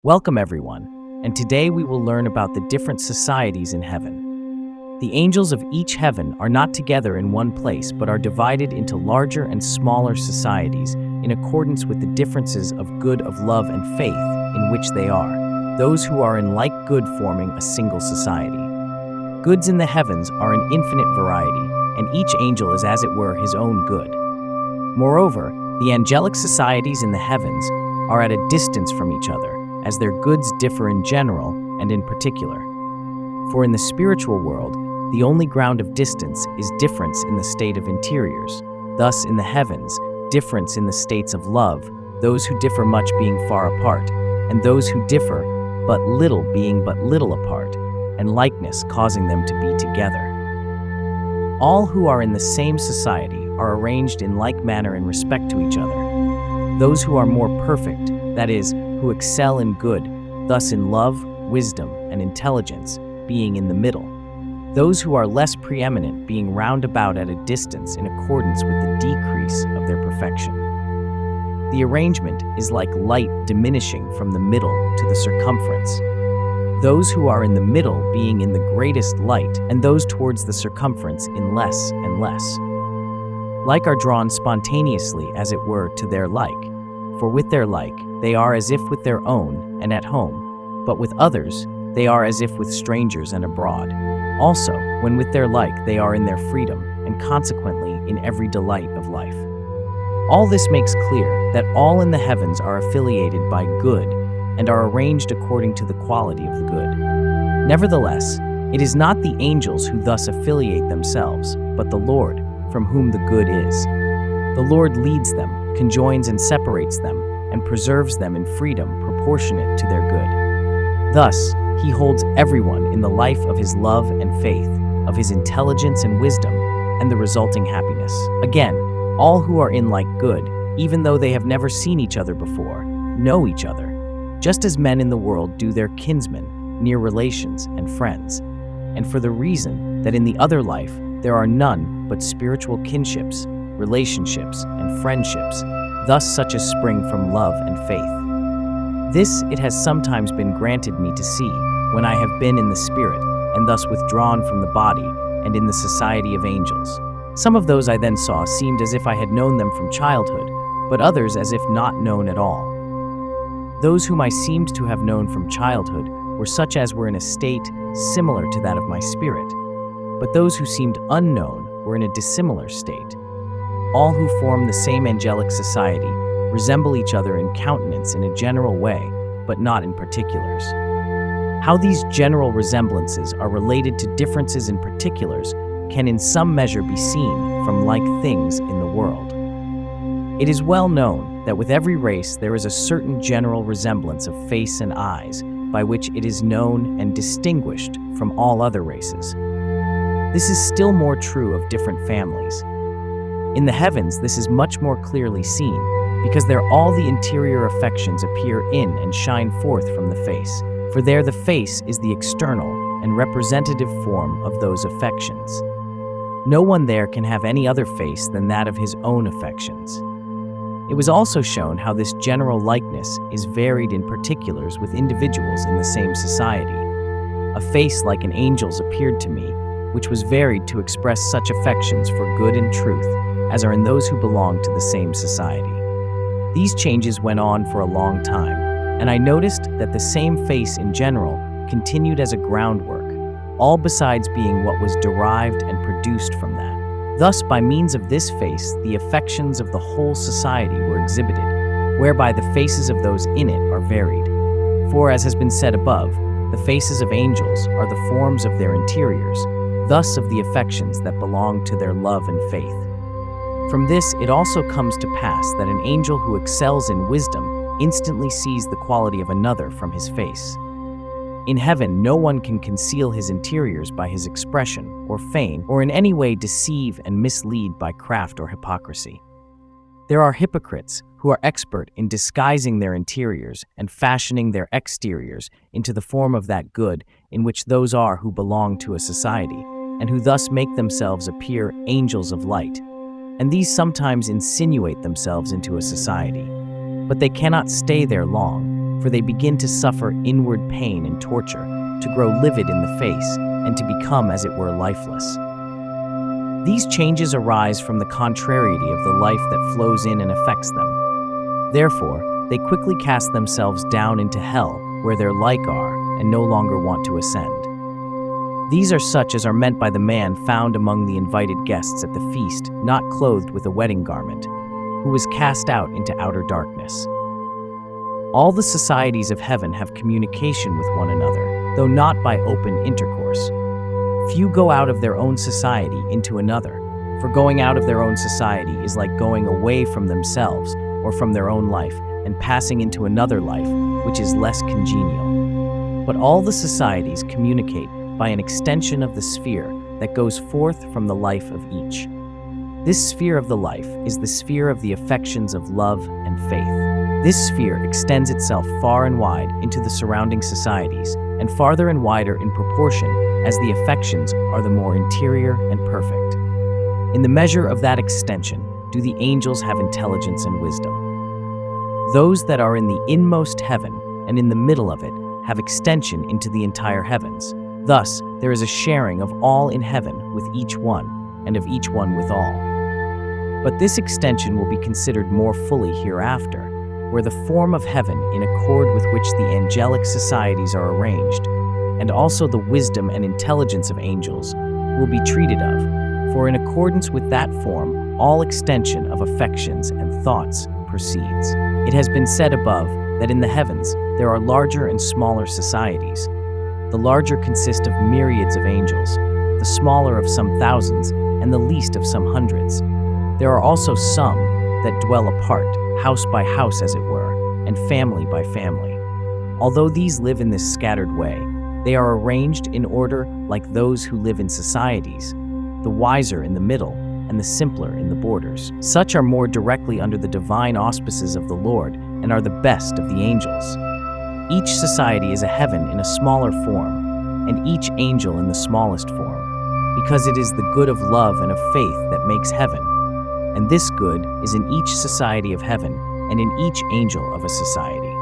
Welcome, everyone, and today we will learn about the different societies in heaven. The angels of each heaven are not together in one place but are divided into larger and smaller societies in accordance with the differences of good, of love, and faith in which they are, those who are in like good forming a single society. Goods in the heavens are an infinite variety, and each angel is as it were his own good. Moreover, the angelic societies in the heavens are at a distance from each other, as their goods differ in general and in particular. For in the spiritual world, the only ground of distance is difference in the state of interiors. Thus, in the heavens, difference in the states of love, those who differ much being far apart, and those who differ but little being but little apart, and likeness causing them to be together. All who are in the same society are arranged in like manner in respect to each other. Those who are more perfect, that is, who excel in good, thus in love, wisdom, and intelligence, being in the middle. Those who are less preeminent being round about at a distance in accordance with the decrease of their perfection. The arrangement is like light diminishing from the middle to the circumference. Those who are in the middle being in the greatest light, and those towards the circumference in less and less. Like are drawn spontaneously, as it were, to their like. For with their like, they are as if with their own and at home, but with others, they are as if with strangers and abroad. Also, when with their like, they are in their freedom, and consequently in every delight of life. All this makes clear that all in the heavens are affiliated by good, and are arranged according to the quality of the good. Nevertheless, it is not the angels who thus affiliate themselves, but the Lord, from whom the good is. The Lord leads them, conjoins and separates them, and preserves them in freedom proportionate to their good. Thus, he holds everyone in the life of his love and faith, of his intelligence and wisdom, and the resulting happiness. Again, all who are in like good, even though they have never seen each other before, know each other, just as men in the world do their kinsmen, near relations, and friends, and for the reason that in the other life there are none but spiritual kinships, relationships, and friendships, thus such as spring from love and faith. This it has sometimes been granted me to see, when I have been in the spirit, and thus withdrawn from the body, and in the society of angels. Some of those I then saw seemed as if I had known them from childhood, but others as if not known at all. Those whom I seemed to have known from childhood were such as were in a state similar to that of my spirit, but those who seemed unknown were in a dissimilar state. All who form the same angelic society resemble each other in countenance in a general way, but not in particulars. How these general resemblances are related to differences in particulars can in some measure be seen from like things in the world. It is well known that with every race there is a certain general resemblance of face and eyes, by which it is known and distinguished from all other races. This is still more true of different families. In the heavens, this is much more clearly seen, because there all the interior affections appear in and shine forth from the face, for there the face is the external and representative form of those affections. No one there can have any other face than that of his own affections. It was also shown how this general likeness is varied in particulars with individuals in the same society. A face like an angel's appeared to me, which was varied to express such affections for good and truth as are in those who belong to the same society. These changes went on for a long time, and I noticed that the same face in general continued as a groundwork, all besides being what was derived and produced from that. Thus, by means of this face, the affections of the whole society were exhibited, whereby the faces of those in it are varied. For, as has been said above, the faces of angels are the forms of their interiors, thus of the affections that belong to their love and faith. From this it also comes to pass that an angel who excels in wisdom instantly sees the quality of another from his face. In heaven no one can conceal his interiors by his expression, or feign, or in any way deceive and mislead by craft or hypocrisy. There are hypocrites who are expert in disguising their interiors and fashioning their exteriors into the form of that good in which those are who belong to a society, and who thus make themselves appear angels of light. And these sometimes insinuate themselves into a society, but they cannot stay there long, for they begin to suffer inward pain and torture, to grow livid in the face, and to become, as it were, lifeless. These changes arise from the contrariety of the life that flows in and affects them. Therefore, they quickly cast themselves down into hell, where their like are, and no longer want to ascend. These are such as are meant by the man found among the invited guests at the feast, not clothed with a wedding garment, who was cast out into outer darkness. All the societies of heaven have communication with one another, though not by open intercourse. Few go out of their own society into another, for going out of their own society is like going away from themselves or from their own life and passing into another life, which is less congenial. But all the societies communicate by an extension of the sphere that goes forth from the life of each. This sphere of the life is the sphere of the affections of love and faith. This sphere extends itself far and wide into the surrounding societies, and farther and wider in proportion as the affections are the more interior and perfect. In the measure of that extension do the angels have intelligence and wisdom. Those that are in the inmost heaven and in the middle of it have extension into the entire heavens. Thus, there is a sharing of all in heaven with each one, and of each one with all. But this extension will be considered more fully hereafter, where the form of heaven in accord with which the angelic societies are arranged, and also the wisdom and intelligence of angels, will be treated of, for in accordance with that form, all extension of affections and thoughts proceeds. It has been said above that in the heavens there are larger and smaller societies. The larger consist of myriads of angels, the smaller of some thousands, and the least of some hundreds. There are also some that dwell apart, house by house as it were, and family by family. Although these live in this scattered way, they are arranged in order like those who live in societies, the wiser in the middle, and the simpler in the borders. Such are more directly under the divine auspices of the Lord, and are the best of the angels. Each society is a heaven in a smaller form, and each angel in the smallest form, because it is the good of love and of faith that makes heaven, and this good is in each society of heaven, and in each angel of a society.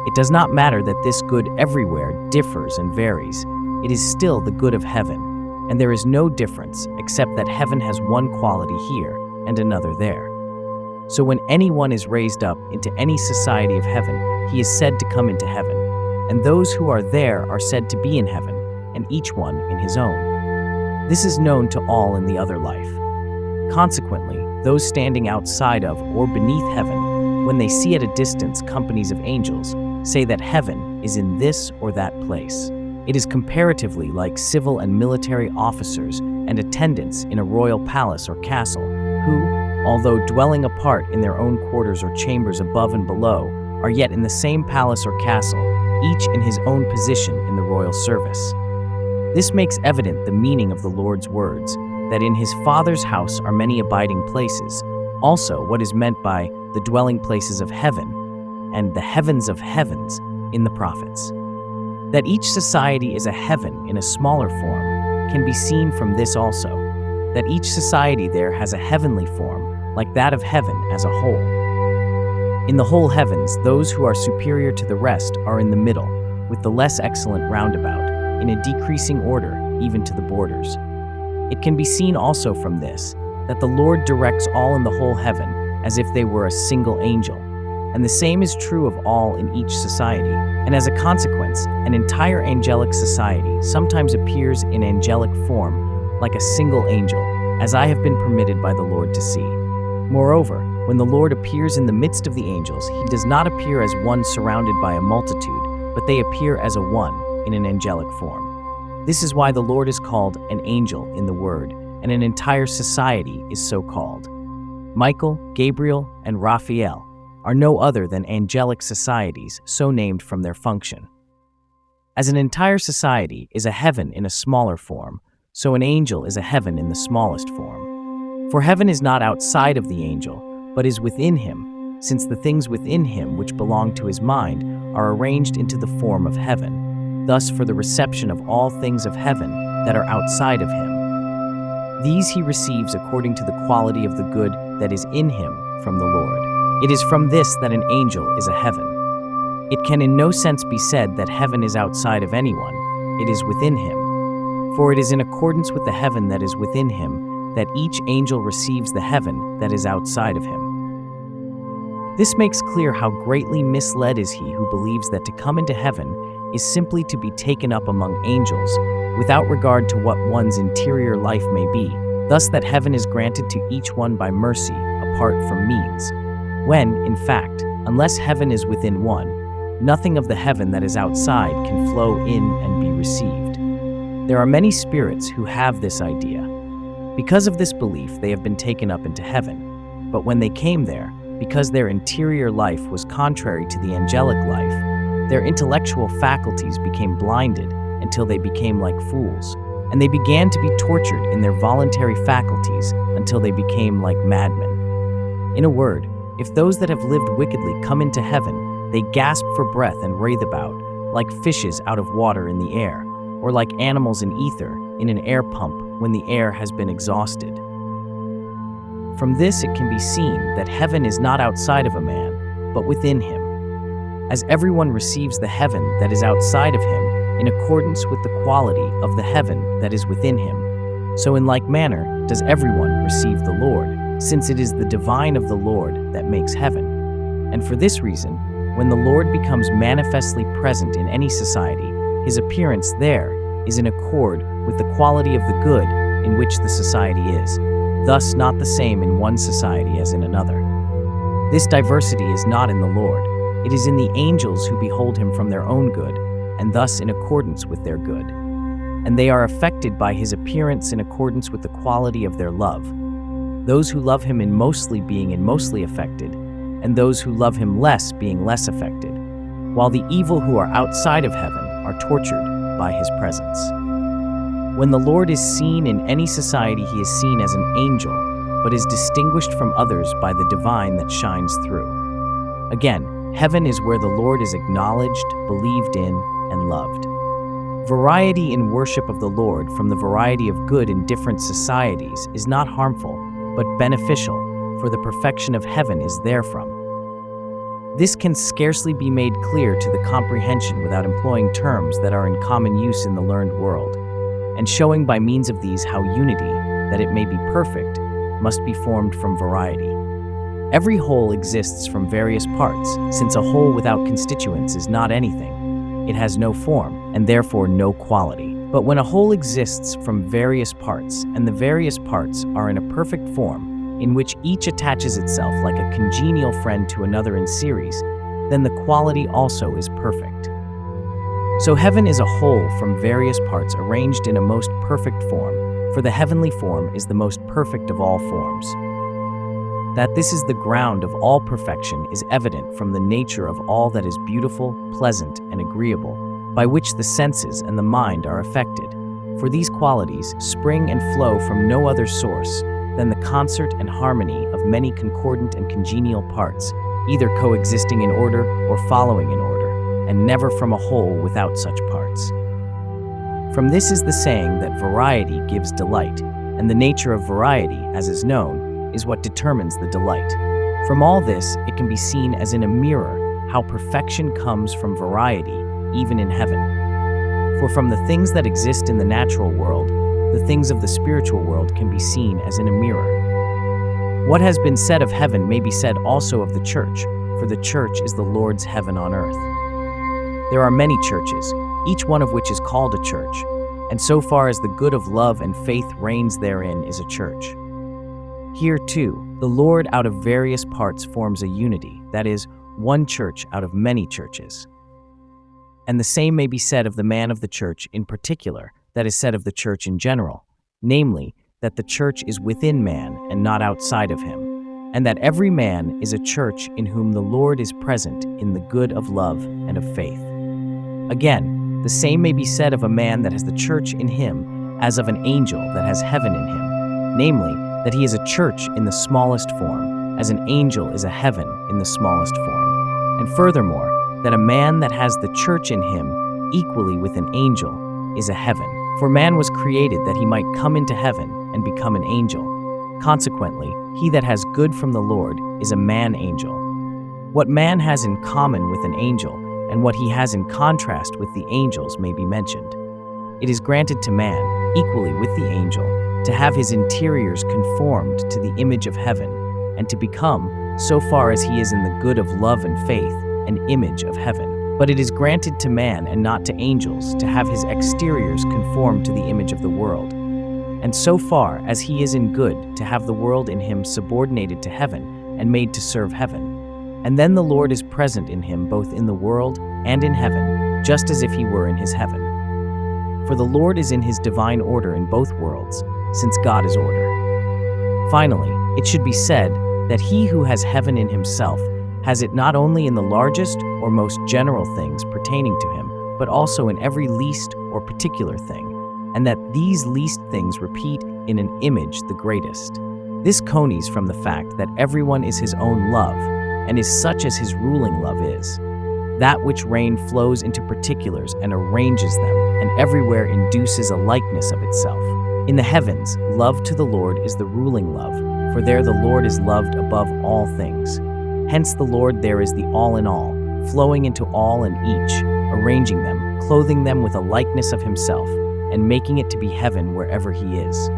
It does not matter that this good everywhere differs and varies, it is still the good of heaven, and there is no difference except that heaven has one quality here and another there. So when anyone is raised up into any society of heaven, he is said to come into heaven, and those who are there are said to be in heaven, and each one in his own. This is known to all in the other life. Consequently, those standing outside of or beneath heaven, when they see at a distance companies of angels, say that heaven is in this or that place. It is comparatively like civil and military officers and attendants in a royal palace or castle, who, although dwelling apart in their own quarters or chambers above and below, are yet in the same palace or castle, each in his own position in the royal service. This makes evident the meaning of the Lord's words, that in his Father's house are many abiding places, also what is meant by the dwelling places of heaven, and the heavens of heavens in the prophets. That each society is a heaven in a smaller form can be seen from this also, that each society there has a heavenly form, like that of heaven as a whole. In the whole heavens, those who are superior to the rest are in the middle, with the less excellent roundabout, in a decreasing order, even to the borders. It can be seen also from this, that the Lord directs all in the whole heaven as if they were a single angel, and the same is true of all in each society, and as a consequence, an entire angelic society sometimes appears in angelic form, like a single angel, as I have been permitted by the Lord to see. Moreover, when the Lord appears in the midst of the angels, he does not appear as one surrounded by a multitude, but they appear as a one in an angelic form. This is why the Lord is called an angel in the Word, and an entire society is so called. Michael, Gabriel, and Raphael are no other than angelic societies so named from their function. As an entire society is a heaven in a smaller form, so an angel is a heaven in the smallest form. For heaven is not outside of the angel, but is within him, since the things within him which belong to his mind are arranged into the form of heaven, thus for the reception of all things of heaven that are outside of him. These he receives according to the quality of the good that is in him from the Lord. It is from this that an angel is a heaven. It can in no sense be said that heaven is outside of anyone, it is within him. For it is in accordance with the heaven that is within him that each angel receives the heaven that is outside of him. This makes clear how greatly misled is he who believes that to come into heaven is simply to be taken up among angels, without regard to what one's interior life may be, thus that heaven is granted to each one by mercy, apart from means, when, in fact, unless heaven is within one, nothing of the heaven that is outside can flow in and be received. There are many spirits who have this idea. Because of this belief, they have been taken up into heaven. But when they came there, because their interior life was contrary to the angelic life, their intellectual faculties became blinded until they became like fools, and they began to be tortured in their voluntary faculties until they became like madmen. In a word, if those that have lived wickedly come into heaven, they gasp for breath and writhe about, like fishes out of water in the air, or like animals in ether in an air pump when the air has been exhausted. From this it can be seen that heaven is not outside of a man, but within him. As everyone receives the heaven that is outside of him in accordance with the quality of the heaven that is within him, so in like manner does everyone receive the Lord, since it is the divine of the Lord that makes heaven. And for this reason, when the Lord becomes manifestly present in any society, his appearance there is in accord with the quality of the good in which the society is, thus not the same in one society as in another. This diversity is not in the Lord. It is in the angels who behold him from their own good, and thus in accordance with their good. And they are affected by his appearance in accordance with the quality of their love. Those who love him in mostly being in mostly affected, and those who love him less being less affected, while the evil who are outside of heaven are tortured by his presence. When the Lord is seen in any society, he is seen as an angel, but is distinguished from others by the divine that shines through. Again, heaven is where the Lord is acknowledged, believed in, and loved. Variety in worship of the Lord from the variety of good in different societies is not harmful, but beneficial, for the perfection of heaven is therefrom. This can scarcely be made clear to the comprehension without employing terms that are in common use in the learned world, and showing by means of these how unity, that it may be perfect, must be formed from variety. Every whole exists from various parts, since a whole without constituents is not anything. It has no form, and therefore no quality. But when a whole exists from various parts, and the various parts are in a perfect form, in which each attaches itself like a congenial friend to another in series, then the quality also is perfect. So heaven is a whole from various parts arranged in a most perfect form, for the heavenly form is the most perfect of all forms. That this is the ground of all perfection is evident from the nature of all that is beautiful, pleasant, and agreeable, by which the senses and the mind are affected. For these qualities spring and flow from no other source than the concert and harmony of many concordant and congenial parts, either coexisting in order or following in order, and never from a whole without such parts. From this is the saying that variety gives delight, and the nature of variety, as is known, is what determines the delight. From all this, it can be seen as in a mirror how perfection comes from variety, even in heaven. For from the things that exist in the natural world, the things of the spiritual world can be seen as in a mirror. What has been said of heaven may be said also of the church, for the church is the Lord's heaven on earth. There are many churches, each one of which is called a church, and so far as the good of love and faith reigns therein is a church. Here, too, the Lord out of various parts forms a unity, that is, one church out of many churches. And the same may be said of the man of the church in particular, that is said of the church in general, namely, that the church is within man and not outside of him, and that every man is a church in whom the Lord is present in the good of love and of faith. Again, the same may be said of a man that has the church in him as of an angel that has heaven in him, namely, that he is a church in the smallest form, as an angel is a heaven in the smallest form. And furthermore, that a man that has the church in him equally with an angel is a heaven. For man was created that he might come into heaven and become an angel. Consequently, he that has good from the Lord is a man-angel. What man has in common with an angel and what he has in contrast with the angels may be mentioned. It is granted to man, equally with the angel, to have his interiors conformed to the image of heaven, and to become, so far as he is in the good of love and faith, an image of heaven. But it is granted to man and not to angels to have his exteriors conformed to the image of the world, and so far as he is in good to have the world in him subordinated to heaven and made to serve heaven. And then the Lord is present in him both in the world and in heaven, just as if he were in his heaven. For the Lord is in his divine order in both worlds, since God is order. Finally, it should be said that he who has heaven in himself has it not only in the largest or most general things pertaining to him, but also in every least or particular thing, and that these least things repeat in an image the greatest. This conies from the fact that everyone is his own love, and is such as his ruling love is. That which rain flows into particulars and arranges them, and everywhere induces a likeness of itself. In the heavens, love to the Lord is the ruling love, for there the Lord is loved above all things. Hence the Lord there is the all in all, flowing into all and each, arranging them, clothing them with a likeness of himself, and making it to be heaven wherever he is.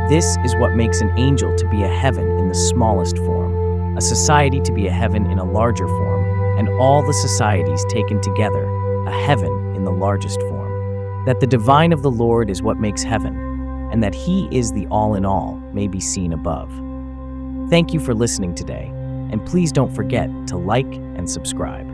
This is what makes an angel to be a heaven in the smallest form, a society to be a heaven in a larger form, and all the societies taken together, a heaven in the largest form. That the divine of the Lord is what makes heaven, and that he is the all in all may be seen above. Thank you for listening today, and please don't forget to like and subscribe.